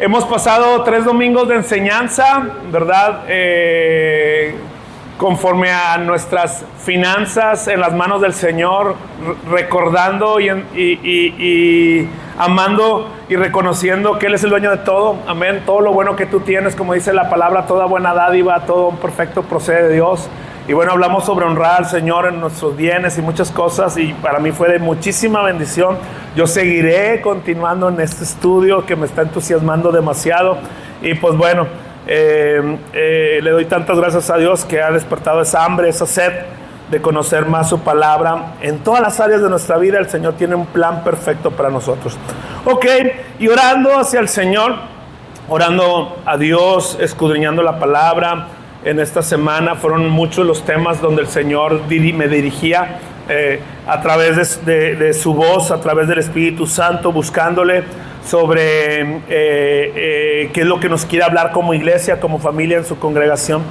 Hemos pasado 3 domingos de enseñanza, ¿verdad? Conforme a nuestras finanzas en las manos del Señor, recordando y amando y reconociendo que Él es el dueño de todo. Amén. Todo lo bueno que tú tienes, como dice la palabra, toda buena dádiva, todo perfecto procede de Dios. Y bueno, hablamos sobre honrar al Señor en nuestros bienes y muchas cosas, y para mí fue de muchísima bendición. Yo seguiré continuando en este estudio que me está entusiasmando demasiado. Y pues bueno, le doy tantas gracias a Dios que ha despertado esa hambre, esa sed de conocer más su palabra. En todas las áreas de nuestra vida el Señor tiene un plan perfecto para nosotros. Ok, y orando hacia el Señor, orando a Dios, escudriñando la palabra. En esta semana fueron muchos los temas donde el Señor me dirigía a través de su voz, a través del Espíritu Santo, buscándole sobre qué es lo que nos quiere hablar como iglesia, como familia en su congregación.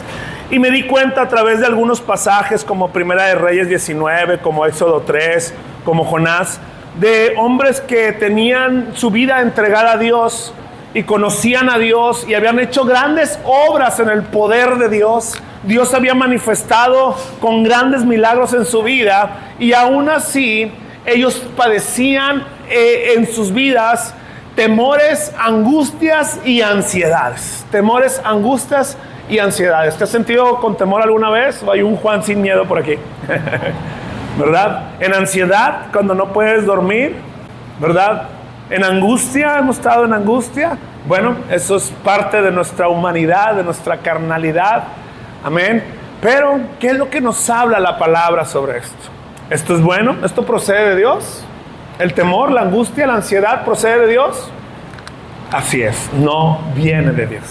Y me di cuenta a través de algunos pasajes como Primera de Reyes 19, como Éxodo 3, como Jonás, de hombres que tenían su vida entregada a Dios y conocían a Dios y habían hecho grandes obras en el poder de Dios. Dios había manifestado con grandes milagros en su vida, y aún así ellos padecían en sus vidas temores, angustias y ansiedades. Temores, angustias y ansiedades. ¿Te has sentido con temor alguna vez? ¿O hay un Juan sin miedo por aquí? ¿Verdad? En ansiedad, cuando no puedes dormir, ¿verdad? En angustia, hemos estado en angustia. Bueno, eso es parte de nuestra humanidad, de nuestra carnalidad. Amén. Pero, ¿qué es lo que nos habla la palabra sobre esto? ¿Esto es bueno? ¿Esto procede de Dios? ¿El temor, la angustia, la ansiedad procede de Dios? Así es, no viene de Dios.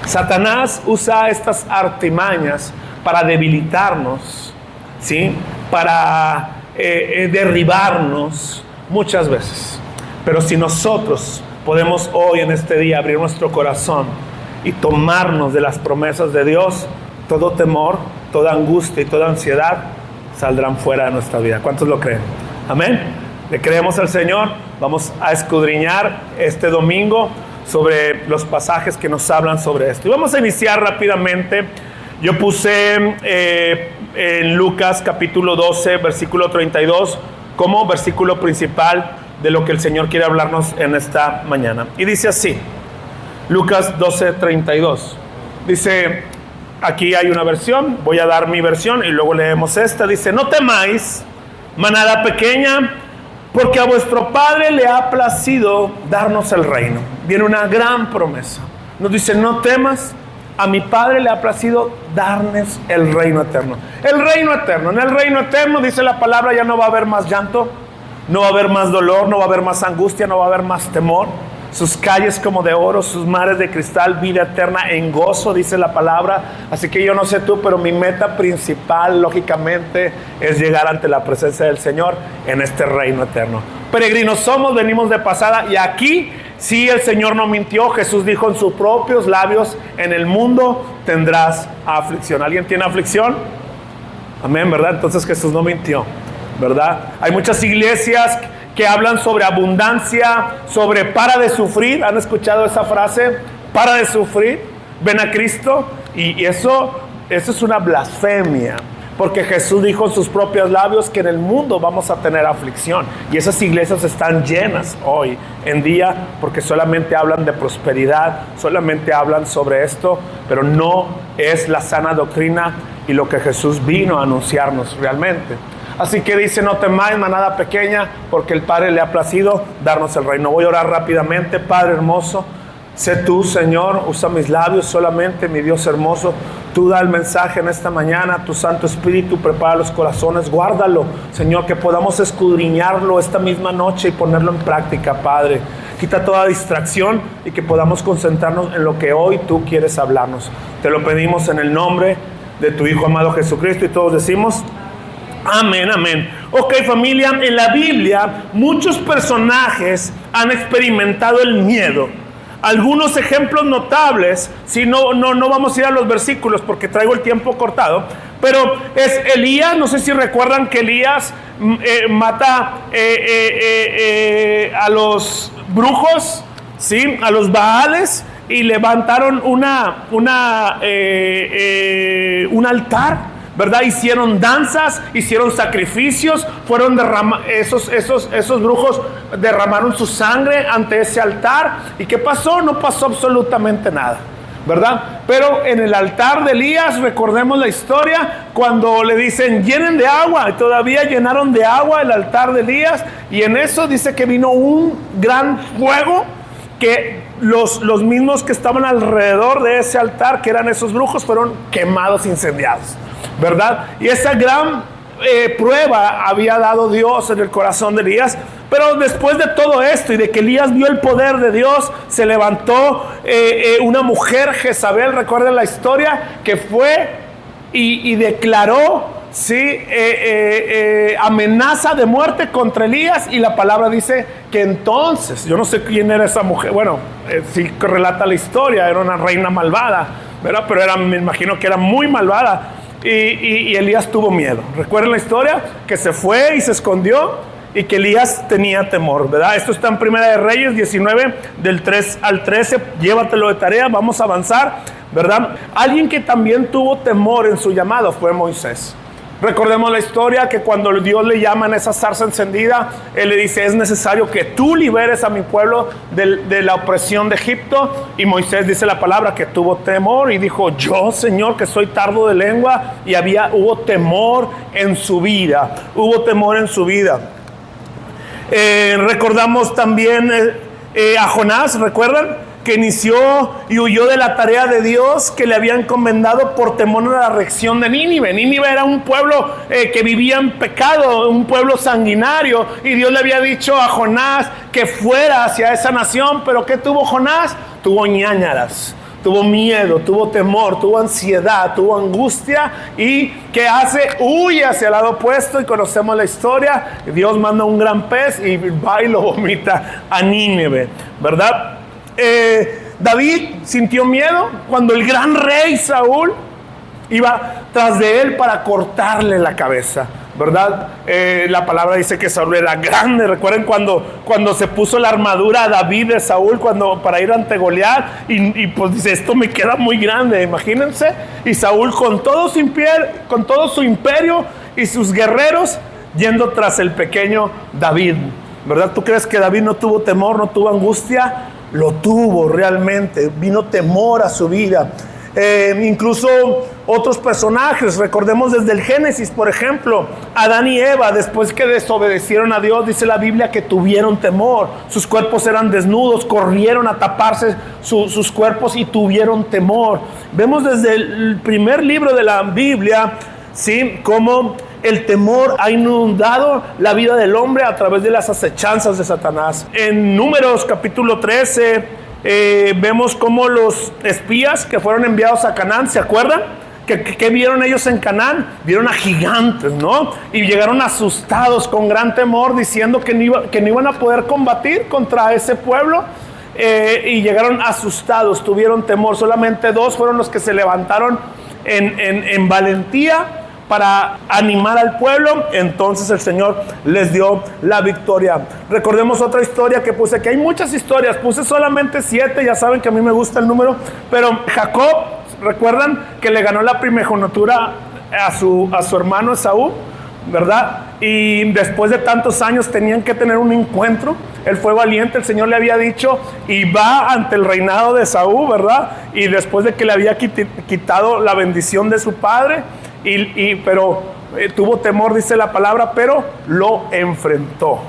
Satanás usa estas artimañas para debilitarnos, ¿sí? Para derribarnos muchas veces. Pero si nosotros podemos hoy en este día abrir nuestro corazón y tomarnos de las promesas de Dios, todo temor, toda angustia y toda ansiedad saldrán fuera de nuestra vida. ¿Cuántos lo creen? Amén. Le creemos al Señor. Vamos a escudriñar este domingo sobre los pasajes que nos hablan sobre esto. Y vamos a iniciar rápidamente. Yo puse en Lucas capítulo 12, versículo 32, como versículo principal de lo que el Señor quiere hablarnos en esta mañana. Y dice así, Lucas 12, 32. Dice, aquí hay una versión, voy a dar mi versión y luego leemos esta. Dice, no temáis, manada pequeña, porque a vuestro Padre le ha placido darnos el reino. Viene una gran promesa. Nos dice, no temas, a mi Padre le ha placido darnos el reino eterno. El reino eterno. En el reino eterno, dice la palabra, ya no va a haber más llanto, no va a haber más dolor, no va a haber más angustia, no va a haber más temor. Sus calles como de oro, sus mares de cristal, vida eterna en gozo, dice la palabra. Así que yo no sé tú, pero mi meta principal, lógicamente, es llegar ante la presencia del Señor en este reino eterno. Peregrinos somos, venimos de pasada, y aquí sí el Señor no mintió. Jesús dijo en sus propios labios, en el mundo tendrás aflicción. ¿Alguien tiene aflicción? Amén, ¿verdad? Entonces Jesús no mintió, ¿verdad? Hay muchas iglesias que hablan sobre abundancia, sobre para de sufrir. ¿Han escuchado esa frase? Para de sufrir, ven a Cristo. Y eso es una blasfemia, porque Jesús dijo en sus propios labios que en el mundo vamos a tener aflicción. Y esas iglesias están llenas hoy en día porque solamente hablan de prosperidad, solamente hablan sobre esto, pero no es la sana doctrina y lo que Jesús vino a anunciarnos realmente. Así que dice, no temáis, manada pequeña, porque el Padre le ha placido darnos el reino. Voy a orar rápidamente. Padre hermoso, sé tú, Señor, usa mis labios solamente, mi Dios hermoso. Tú da el mensaje en esta mañana, tu Santo Espíritu prepara los corazones, guárdalo, Señor, que podamos escudriñarlo esta misma noche y ponerlo en práctica, Padre. Quita toda distracción y que podamos concentrarnos en lo que hoy tú quieres hablarnos. Te lo pedimos en el nombre de tu Hijo amado Jesucristo, y todos decimos amén, amén. Ok, familia, en la Biblia muchos personajes han experimentado el miedo. Algunos ejemplos notables, si no vamos a ir a los versículos porque traigo el tiempo cortado, pero es Elías. No sé si recuerdan que Elías mata a los brujos ¿sí?, a los Baales y levantaron un altar, ¿verdad? Hicieron danzas, hicieron sacrificios, esos brujos derramaron su sangre ante ese altar. ¿Y qué pasó? No pasó absolutamente nada, ¿verdad? Pero en el altar de Elías, recordemos la historia, cuando le dicen llenen de agua, y todavía llenaron de agua el altar de Elías, y en eso dice que vino un gran fuego, que los mismos que estaban alrededor de ese altar, que eran esos brujos, fueron quemados, incendiados, ¿verdad? Y esa gran prueba había dado Dios en el corazón de Elías. Pero después de todo esto y de que Elías vio el poder de Dios, se levantó una mujer, Jezabel, recuerden la historia, que fue y declaró, ¿sí?, amenaza de muerte contra Elías. Y la palabra dice que entonces, yo no sé quién era esa mujer, bueno, sí relata la historia, era una reina malvada, ¿verdad? Pero me imagino que era muy malvada. Y Elías tuvo miedo. Recuerden la historia, que se fue y se escondió, y que Elías tenía temor, ¿verdad? Esto está en Primera de Reyes 19, del 3 al 13. Llévatelo de tarea, vamos a avanzar, ¿verdad? Alguien que también tuvo temor en su llamado fue Moisés. Recordemos la historia, que cuando Dios le llama en esa zarza encendida, Él le dice, es necesario que tú liberes a mi pueblo de la opresión de Egipto. Y Moisés, dice la palabra, que tuvo temor y dijo, yo, Señor, que soy tardo de lengua. Y hubo temor en su vida, hubo temor en su vida. Recordamos también a Jonás, ¿recuerdan? Que inició y huyó de la tarea de Dios que le había encomendado por temor a la reacción de Nínive. Nínive era un pueblo que vivía en pecado, un pueblo sanguinario, y Dios le había dicho a Jonás que fuera hacia esa nación. Pero ¿qué tuvo Jonás? Tuvo ñáñaras, tuvo miedo, tuvo temor, tuvo ansiedad, tuvo angustia. ¿Y qué hace? Huye hacia el lado opuesto, y conocemos la historia. Dios manda un gran pez y va y lo vomita a Nínive, ¿verdad? David sintió miedo cuando el gran rey Saúl iba tras de él para cortarle la cabeza, ¿verdad? La palabra dice que Saúl era grande. Recuerden cuando se puso la armadura a David de Saúl para ir ante Goliat, y pues dice, esto me queda muy grande, imagínense. Y Saúl con todo su imperio y sus guerreros yendo tras el pequeño David, ¿verdad? ¿Tú crees que David no tuvo temor, no tuvo angustia? Lo tuvo realmente, vino temor a su vida. Incluso otros personajes, recordemos desde el Génesis, por ejemplo, Adán y Eva, después que desobedecieron a Dios, dice la Biblia que tuvieron temor. Sus cuerpos eran desnudos, corrieron a taparse sus cuerpos y tuvieron temor. Vemos desde el primer libro de la Biblia, ¿sí?, cómo el temor ha inundado la vida del hombre a través de las acechanzas de Satanás. En Números capítulo 13 vemos cómo los espías que fueron enviados a Canaán, ¿se acuerdan? ¿Qué vieron ellos en Canaán? Vieron a gigantes, ¿no? Y llegaron asustados con gran temor, diciendo que no iban a poder combatir contra ese pueblo. Y llegaron asustados, tuvieron temor. Solamente 2 fueron los que se levantaron en valentía para animar al pueblo. Entonces el Señor les dio la victoria. Recordemos otra historia que puse, que hay muchas historias, puse solamente 7, ya saben que a mí me gusta el número, pero Jacob, ¿recuerdan que le ganó la primogenitura a su hermano Esaú? ¿Verdad? Y después de tantos años tenían que tener un encuentro. Él fue valiente, el Señor le había dicho, y va ante el reinado de Esaú, ¿verdad? Y después de que le había quitado la bendición de su padre, pero tuvo temor, dice la palabra, pero lo enfrentó.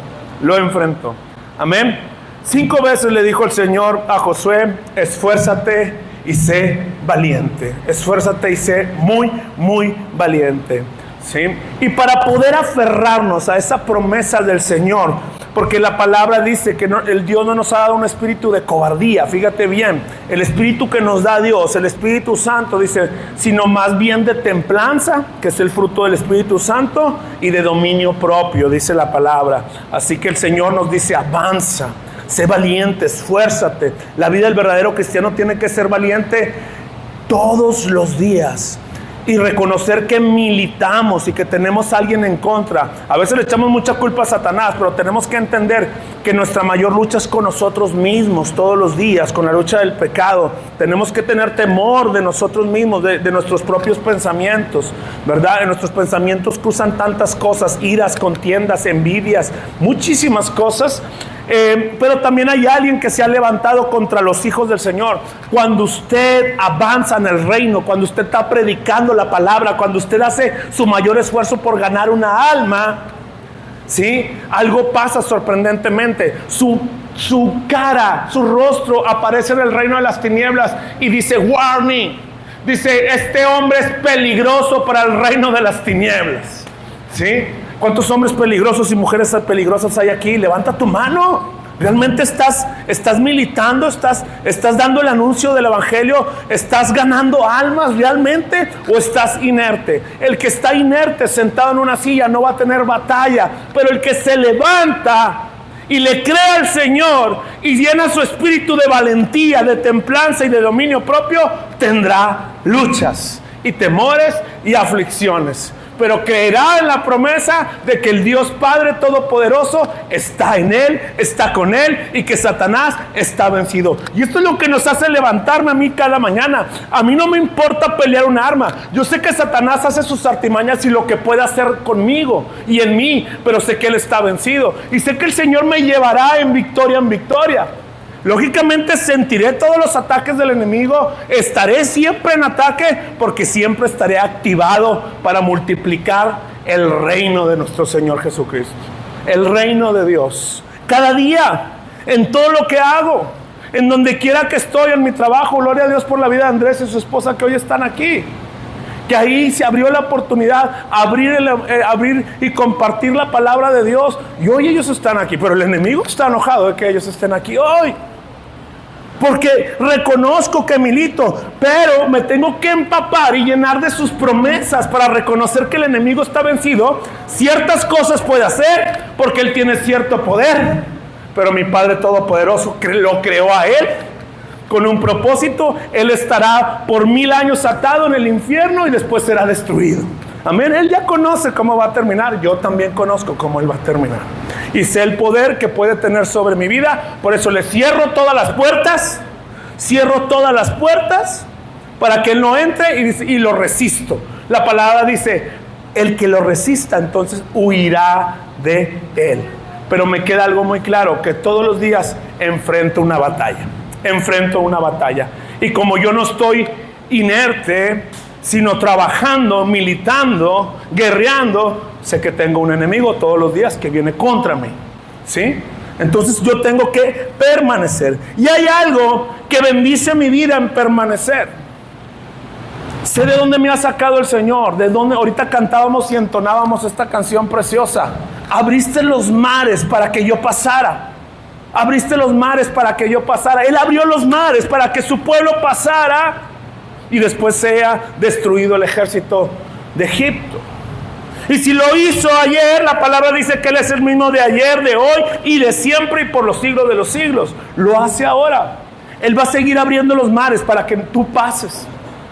Amén. 5 veces le dijo el Señor a Josué, esfuérzate y sé valiente. Esfuérzate y sé muy, muy valiente. ¿Sí? Y para poder aferrarnos a esa promesa del Señor, porque la palabra dice que el Dios no nos ha dado un espíritu de cobardía, fíjate bien, el espíritu que nos da Dios, el Espíritu Santo, dice, sino más bien de templanza, que es el fruto del Espíritu Santo, y de dominio propio, dice la palabra. Así que el Señor nos dice, avanza, sé valiente, esfuérzate. La vida del verdadero cristiano tiene que ser valiente todos los días. y reconocer que militamos y que tenemos a alguien en contra. A veces le echamos mucha culpa a Satanás, pero tenemos que entender que nuestra mayor lucha es con nosotros mismos todos los días, con la lucha del pecado. Tenemos que tener temor de nosotros mismos, de nuestros propios pensamientos, ¿verdad? En nuestros pensamientos cruzan tantas cosas, iras, contiendas, envidias, muchísimas cosas. Pero también hay alguien que se ha levantado contra los hijos del Señor. Cuando usted avanza en el reino, cuando usted está predicando la palabra, cuando usted hace su mayor esfuerzo por ganar una alma, ¿sí? Algo pasa sorprendentemente. Su cara, su rostro aparece en el reino de las tinieblas y dice warning. Dice, este hombre es peligroso para el reino de las tinieblas, ¿sí? ¿Cuántos hombres peligrosos y mujeres peligrosas hay aquí? Levanta tu mano. ¿Realmente estás militando? ¿Estás dando el anuncio del evangelio? ¿Estás ganando almas realmente? ¿O estás inerte? El que está inerte, sentado en una silla, no va a tener batalla. Pero el que se levanta y le cree al Señor y llena su espíritu de valentía, de templanza y de dominio propio, tendrá luchas y temores y aflicciones. Pero creerá en la promesa de que el Dios Padre Todopoderoso está en él, está con él y que Satanás está vencido. Y esto es lo que nos hace levantarme a mí cada mañana. A mí no me importa pelear un arma. Yo sé que Satanás hace sus artimañas y lo que puede hacer conmigo y en mí, pero sé que él está vencido. Y sé que el Señor me llevará en victoria en victoria. Lógicamente sentiré todos los ataques del enemigo, estaré siempre en ataque porque siempre estaré activado para multiplicar el reino de nuestro Señor Jesucristo, el reino de Dios. Cada día, en todo lo que hago, en donde quiera que estoy, en mi trabajo, gloria a Dios por la vida de Andrés y su esposa que hoy están aquí. Que ahí se abrió la oportunidad, abrir y compartir la palabra de Dios. Y hoy ellos están aquí, pero el enemigo está enojado de que ellos estén aquí hoy. Porque reconozco que milito, pero me tengo que empapar y llenar de sus promesas para reconocer que el enemigo está vencido. Ciertas cosas puede hacer porque él tiene cierto poder, pero mi Padre Todopoderoso lo creó a él con un propósito. Él estará por 1000 años atado en el infierno y después será destruido. Amén. Él ya conoce cómo va a terminar. Yo también conozco cómo él va a terminar. Y sé el poder que puede tener sobre mi vida. Por eso le cierro todas las puertas. Cierro todas las puertas para que él no entre y lo resisto. La palabra dice, el que lo resista entonces huirá de él. Pero me queda algo muy claro, que todos los días enfrento una batalla. Enfrento una batalla. Y como yo no estoy inerte, sino trabajando, militando, guerreando, sé que tengo un enemigo todos los días que viene contra mí, ¿sí? Entonces yo tengo que permanecer. Y hay algo que bendice mi vida en permanecer. Sé de dónde me ha sacado el Señor, de dónde ahorita cantábamos y entonábamos esta canción preciosa. Abriste los mares para que yo pasara. Abriste los mares para que yo pasara. Él abrió los mares para que su pueblo pasara y después sea destruido el ejército de Egipto. Y si lo hizo ayer, la palabra dice que Él es el mismo de ayer, de hoy y de siempre y por los siglos de los siglos. Lo hace ahora. Él va a seguir abriendo los mares para que tú pases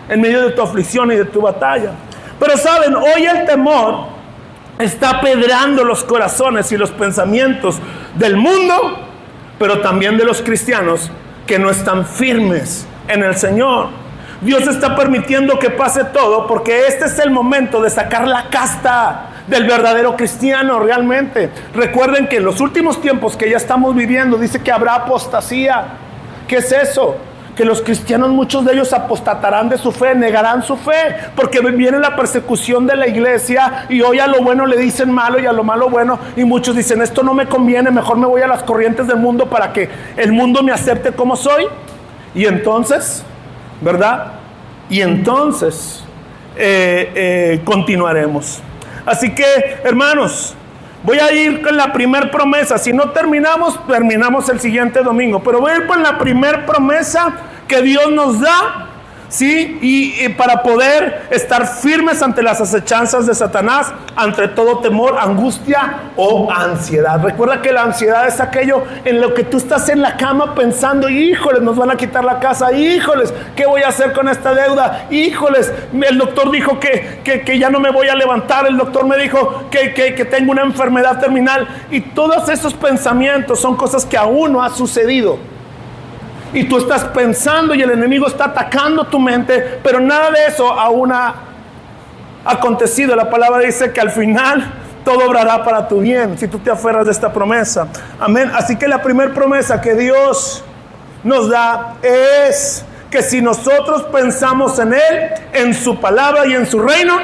en medio de tu aflicción y de tu batalla. Pero saben, hoy el temor está apedrando los corazones y los pensamientos del mundo, pero también de los cristianos que no están firmes en el Señor. Dios está permitiendo que pase todo porque este es el momento de sacar la casta del verdadero cristiano realmente. Recuerden que en los últimos tiempos que ya estamos viviendo dice que habrá apostasía. ¿Qué es eso? Que los cristianos, muchos de ellos apostatarán de su fe, negarán su fe, porque viene la persecución de la iglesia y hoy a lo bueno le dicen malo y a lo malo bueno, y muchos dicen esto no me conviene, mejor me voy a las corrientes del mundo para que el mundo me acepte como soy. Y entonces, ¿verdad? Y entonces continuaremos. Así que, hermanos, voy a ir con la primer promesa. Si no terminamos el siguiente domingo. Pero voy a ir con la primer promesa que Dios nos da ¿sí? Y para poder estar firmes ante las acechanzas de Satanás, ante todo temor, angustia o ansiedad. Recuerda que la ansiedad es aquello en lo que tú estás en la cama pensando, híjoles, nos van a quitar la casa, híjoles, ¿qué voy a hacer con esta deuda? Híjoles, el doctor dijo que ya no me voy a levantar, el doctor me dijo que tengo una enfermedad terminal. Y todos esos pensamientos son cosas que aún no han sucedido. Y tú estás pensando y el enemigo está atacando tu mente, pero nada de eso aún ha acontecido. La palabra dice que al final todo obrará para tu bien, si tú te aferras de esta promesa. Amén. Así que la primera promesa que Dios nos da es que si nosotros pensamos en Él, en su palabra y en su reino,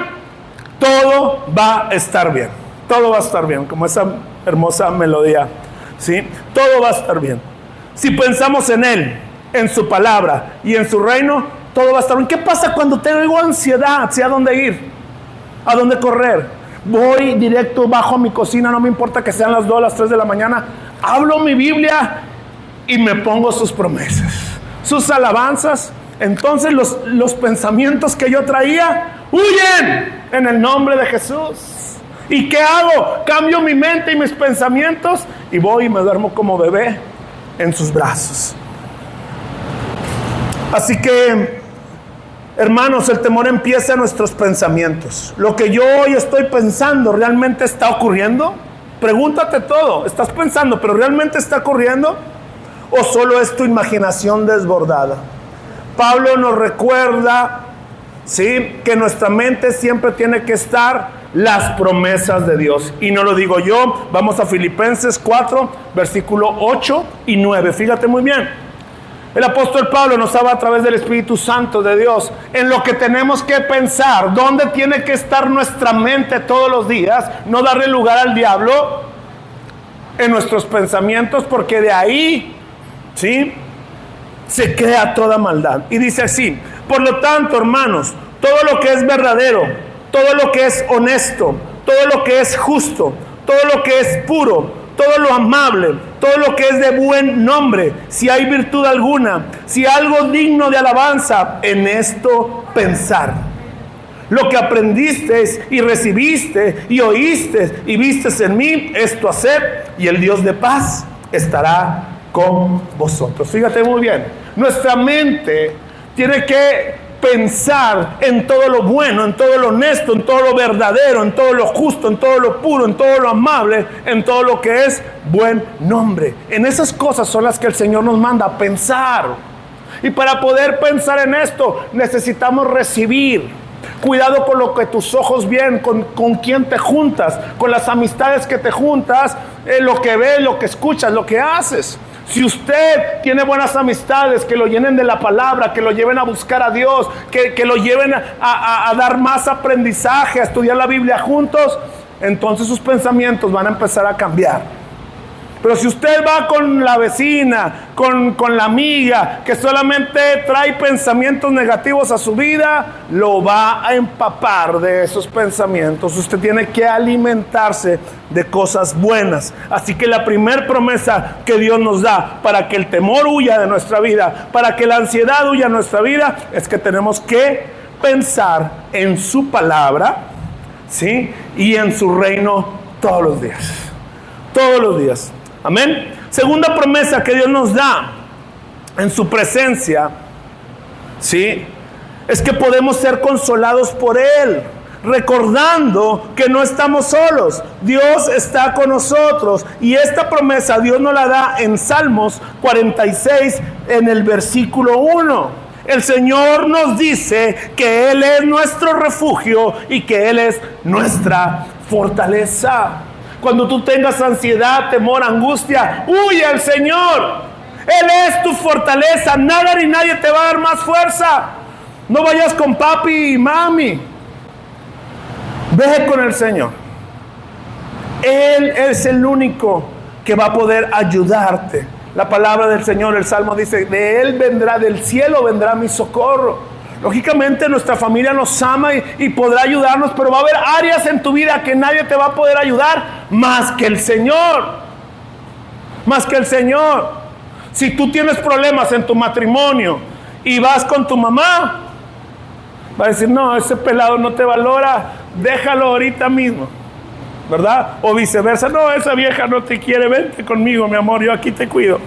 todo va a estar bien. Todo va a estar bien, como esa hermosa melodía, ¿sí? Todo va a estar bien. Si pensamos en Él, en su palabra y en su reino, todo va a estar bien. ¿Qué pasa cuando tengo ansiedad? ¿Sí a dónde ir? ¿A dónde correr? Voy directo, bajo a mi cocina, no me importa que sean las 2, las 3 de la mañana. Hablo mi Biblia y me pongo sus promesas, sus alabanzas. Entonces los pensamientos que yo traía huyen en el nombre de Jesús. ¿Y qué hago? Cambio mi mente y mis pensamientos y voy y me duermo como bebé en sus brazos. Así que, hermanos, el temor empieza en nuestros pensamientos. Lo que yo hoy estoy pensando, ¿realmente está ocurriendo? Pregúntate todo. ¿Estás pensando, pero realmente está ocurriendo? ¿O solo es tu imaginación desbordada? Pablo nos recuerda, ¿sí?, que nuestra mente siempre tiene que estar las promesas de Dios. Y no lo digo yo. Vamos a Filipenses 4, versículo 8 y 9. Fíjate muy bien. El apóstol Pablo nos habla a través del Espíritu Santo de Dios en lo que tenemos que pensar, dónde tiene que estar nuestra mente todos los días, no darle lugar al diablo en nuestros pensamientos, porque de ahí, ¿sí?, se crea toda maldad. Y dice así: por lo tanto, hermanos, todo lo que es verdadero, todo lo que es honesto, todo lo que es justo, todo lo que es puro, todo lo amable, todo lo que es de buen nombre, si hay virtud alguna, si algo digno de alabanza, en esto pensar. Lo que aprendiste y recibiste y oíste y vistes en mí, esto haced, y el Dios de paz estará con vosotros. Fíjate muy bien, nuestra mente tiene que pensar en todo lo bueno, en todo lo honesto, en todo lo verdadero, en todo lo justo, en todo lo puro, en todo lo amable, en todo lo que es buen nombre. En esas cosas son las que el Señor nos manda a pensar. Y para poder pensar en esto, necesitamos recibir. Cuidado con lo que tus ojos ven, con quién te juntas, con las amistades que te juntas, lo que ves, lo que escuchas, lo que haces. Si usted tiene buenas amistades que lo llenen de la palabra, que lo lleven a buscar a Dios, que lo lleven a dar más aprendizaje, a estudiar la Biblia juntos, entonces sus pensamientos van a empezar a cambiar. Pero si usted va con la vecina, con la amiga, que solamente trae pensamientos negativos a su vida, lo va a empapar de esos pensamientos. Usted tiene que alimentarse de cosas buenas. Así que la primera promesa que Dios nos da para que el temor huya de nuestra vida, para que la ansiedad huya de nuestra vida, es que tenemos que pensar en su palabra, ¿sí?, y en su reino todos los días. Todos los días. Amén. Segunda promesa que Dios nos da en su presencia, ¿sí?, es que podemos ser consolados por Él, recordando que no estamos solos. Dios está con nosotros. Y esta promesa Dios nos la da en Salmos 46, en el versículo 1. El Señor nos dice que Él es nuestro refugio y que Él es nuestra fortaleza. Cuando tú tengas ansiedad, temor, angustia, huye al Señor. Él es tu fortaleza. Nada ni nadie te va a dar más fuerza. No vayas con papi y mami. Ve con el Señor. Él es el único que va a poder ayudarte. La palabra del Señor, el Salmo dice, de Él vendrá, del cielo vendrá mi socorro. Lógicamente nuestra familia nos ama y podrá ayudarnos, pero va a haber áreas en tu vida que nadie te va a poder ayudar más que el Señor. Más que el Señor. Si tú tienes problemas en tu matrimonio y vas con tu mamá, Va a decir, no, ese pelado no te valora, déjalo ahorita mismo, ¿verdad? O viceversa, no, esa vieja no te quiere, vente conmigo, mi amor, yo aquí te cuido.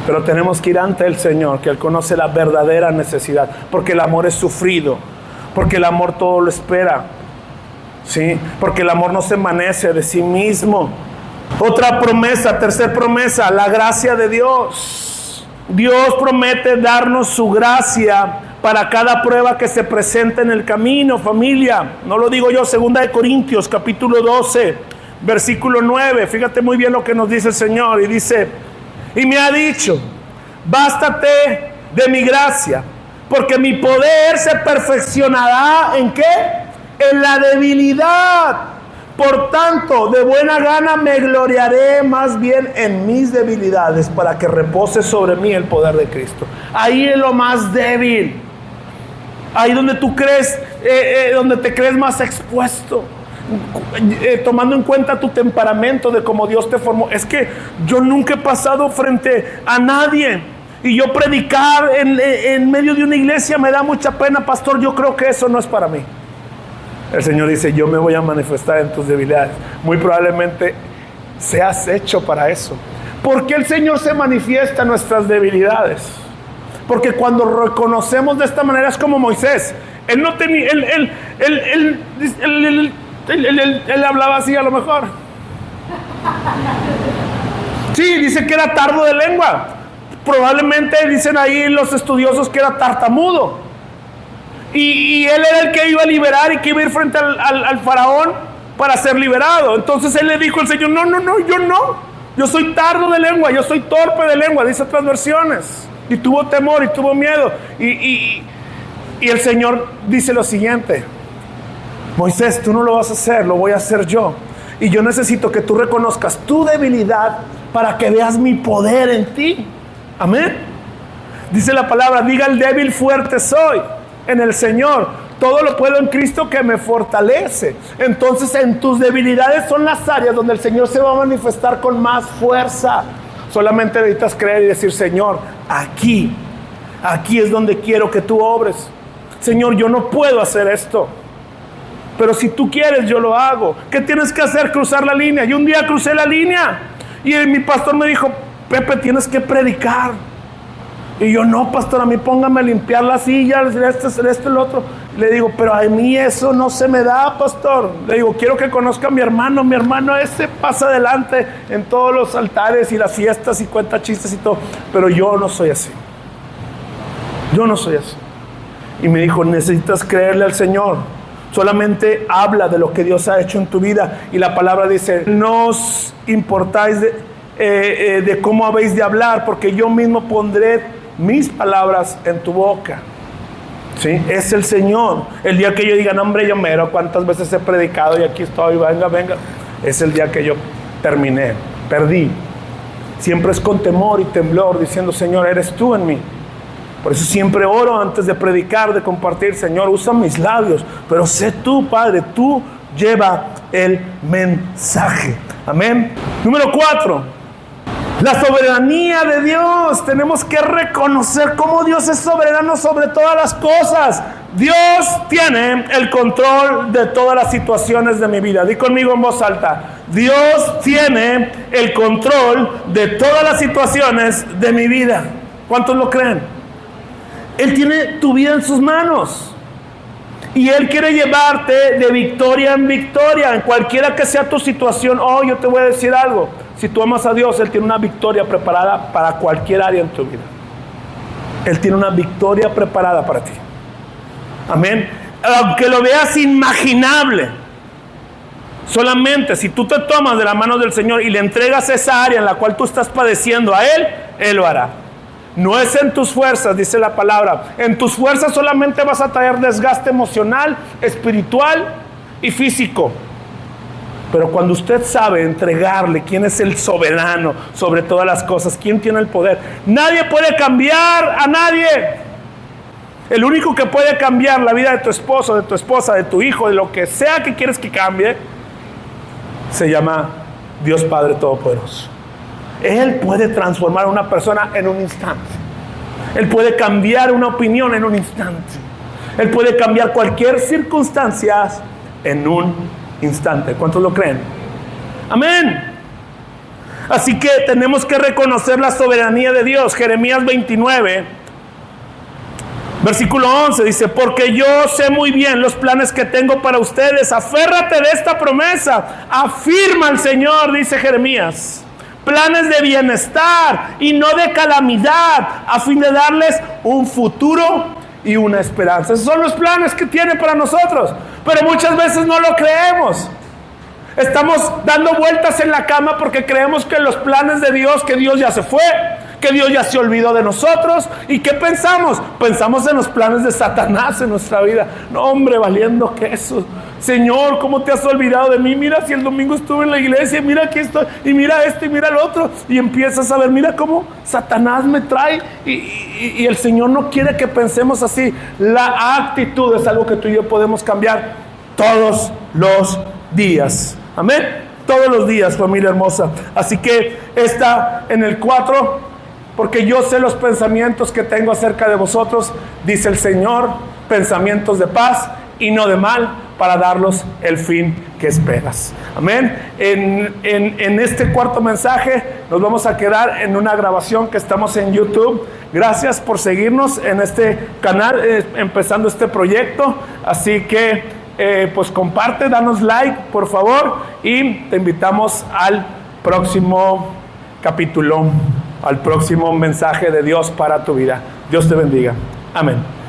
Pero tenemos que ir ante el Señor, que Él conoce la verdadera necesidad, porque el amor es sufrido, porque el amor todo lo espera, ¿sí? Porque el amor no se envanece de sí mismo. Otra promesa, tercera promesa, la gracia de Dios. Dios promete darnos su gracia para cada prueba que se presente en el camino, familia. No lo digo yo, 2 Corintios, capítulo 12, versículo 9. Fíjate muy bien lo que nos dice el Señor. Y dice, y me ha dicho, bástate de mi gracia, porque mi poder se perfeccionará, ¿en qué? En la debilidad. Por tanto, de buena gana me gloriaré más bien en mis debilidades, para que repose sobre mí el poder de Cristo. Ahí es lo más débil. Ahí donde tú crees, donde te crees más expuesto. Tomando en cuenta tu temperamento, de cómo Dios te formó. Es que yo nunca he pasado frente a nadie, y yo predicar en medio de una iglesia me da mucha pena, pastor. Yo creo que eso no es para mí. El Señor dice, yo me voy a manifestar en tus debilidades. Muy probablemente seas hecho para eso. ¿Por qué el Señor se manifiesta en nuestras debilidades? Porque cuando reconocemos de esta manera, es como Moisés. Él no tenía, él hablaba así a lo mejor. Sí, dice que era tardo de lengua. Probablemente dicen ahí los estudiosos que era tartamudo. Y él era el que iba a liberar y que iba a ir frente al faraón para ser liberado. Entonces él le dijo al Señor, no, yo no. Yo soy tardo de lengua, yo soy torpe de lengua, dice otras versiones. Y tuvo temor y tuvo miedo. Y el Señor dice lo siguiente: Moisés, tú no lo vas a hacer, lo voy a hacer yo. Y yo necesito que tú reconozcas tu debilidad para que veas mi poder en ti. Amén. Dice la palabra, diga el débil, fuerte soy en el Señor. Todo lo puedo en Cristo que me fortalece. Entonces en tus debilidades son las áreas donde el Señor se va a manifestar con más fuerza. Solamente necesitas creer y decir, Señor, aquí es donde quiero que tú obres. Señor, yo no puedo hacer esto, pero si tú quieres, yo lo hago. ¿Qué tienes que hacer? Cruzar la línea. Y un día crucé la línea y mi pastor me dijo, Pepe, tienes que predicar. Y yo, no, pastor, a mí póngame a limpiar las sillas, esto, el otro. Le digo, pero a mí eso no se me da, pastor. Le digo, quiero que conozca a mi hermano. Mi hermano ese pasa adelante en todos los altares y las fiestas y cuenta chistes y todo. Pero yo no soy así. Yo no soy así. Y me dijo, necesitas creerle al Señor. Solamente habla de lo que Dios ha hecho en tu vida. Y la palabra dice, no os importáis de cómo habéis de hablar, porque yo mismo pondré mis palabras en tu boca. ¿Sí? Es el Señor. El día que yo diga, no, hombre, yo mero, cuántas veces he predicado y aquí estoy, venga, es el día que yo terminé, perdí. Siempre es con temor y temblor, diciendo, Señor, eres tú en mí. Por eso siempre oro antes de predicar, de compartir. Señor, usa mis labios, pero sé tú, Padre, tú lleva el mensaje. Amén. Número 4. La soberanía de Dios. Tenemos que reconocer cómo Dios es soberano sobre todas las cosas. Dios tiene el control de todas las situaciones de mi vida. Di conmigo en voz alta. Dios tiene el control de todas las situaciones de mi vida. ¿Cuántos lo creen? Él tiene tu vida en sus manos. Y Él quiere llevarte de victoria en victoria, en cualquiera que sea tu situación. Oh, yo te voy a decir algo. Si tú amas a Dios, Él tiene una victoria preparada para cualquier área en tu vida. Él tiene una victoria preparada para ti. Amén. Aunque lo veas inimaginable, solamente si tú te tomas de la mano del Señor y le entregas esa área en la cual tú estás padeciendo a Él, Él lo hará. No es en tus fuerzas, dice la palabra. En tus fuerzas solamente vas a traer desgaste emocional, espiritual y físico. Pero cuando usted sabe entregarle quién es el soberano sobre todas las cosas, quién tiene el poder, nadie puede cambiar a nadie. El único que puede cambiar la vida de tu esposo, de tu esposa, de tu hijo, de lo que sea que quieres que cambie, se llama Dios Padre Todopoderoso. Él puede transformar a una persona en un instante. Él puede cambiar una opinión en un instante. Él puede cambiar cualquier circunstancia en un instante. ¿Cuántos lo creen? Amén. Así que tenemos que reconocer la soberanía de Dios. Jeremías 29, versículo 11 dice: porque yo sé muy bien los planes que tengo para ustedes. Aférrate de esta promesa. Afirma el Señor, dice Jeremías. Planes de bienestar y no de calamidad, a fin de darles un futuro y una esperanza. Esos son los planes que tiene para nosotros. Pero muchas veces no lo creemos. Estamos dando vueltas en la cama porque creemos que los planes de Dios, que Dios ya se fue, que Dios ya se olvidó de nosotros. ¿Y qué pensamos? Pensamos en los planes de Satanás en nuestra vida. No, hombre, valiendo queso. Señor, ¿cómo te has olvidado de mí? Mira, si el domingo estuve en la iglesia, mira aquí estoy, y mira esto, y mira el otro. Y empiezas a ver, mira cómo Satanás me trae. Y el Señor no quiere que pensemos así. La actitud es algo que tú y yo podemos cambiar todos los días. Amén. Todos los días, familia hermosa. Así que está en el 4. Porque yo sé los pensamientos que tengo acerca de vosotros, dice el Señor, pensamientos de paz y no de mal, para darlos el fin que esperas. Amén. En este cuarto mensaje nos vamos a quedar en una grabación que estamos en YouTube. Gracias por seguirnos en este canal, empezando este proyecto. Así que pues comparte, danos like, por favor, y te invitamos al próximo capítulo, al próximo mensaje de Dios para tu vida. Dios te bendiga. Amén.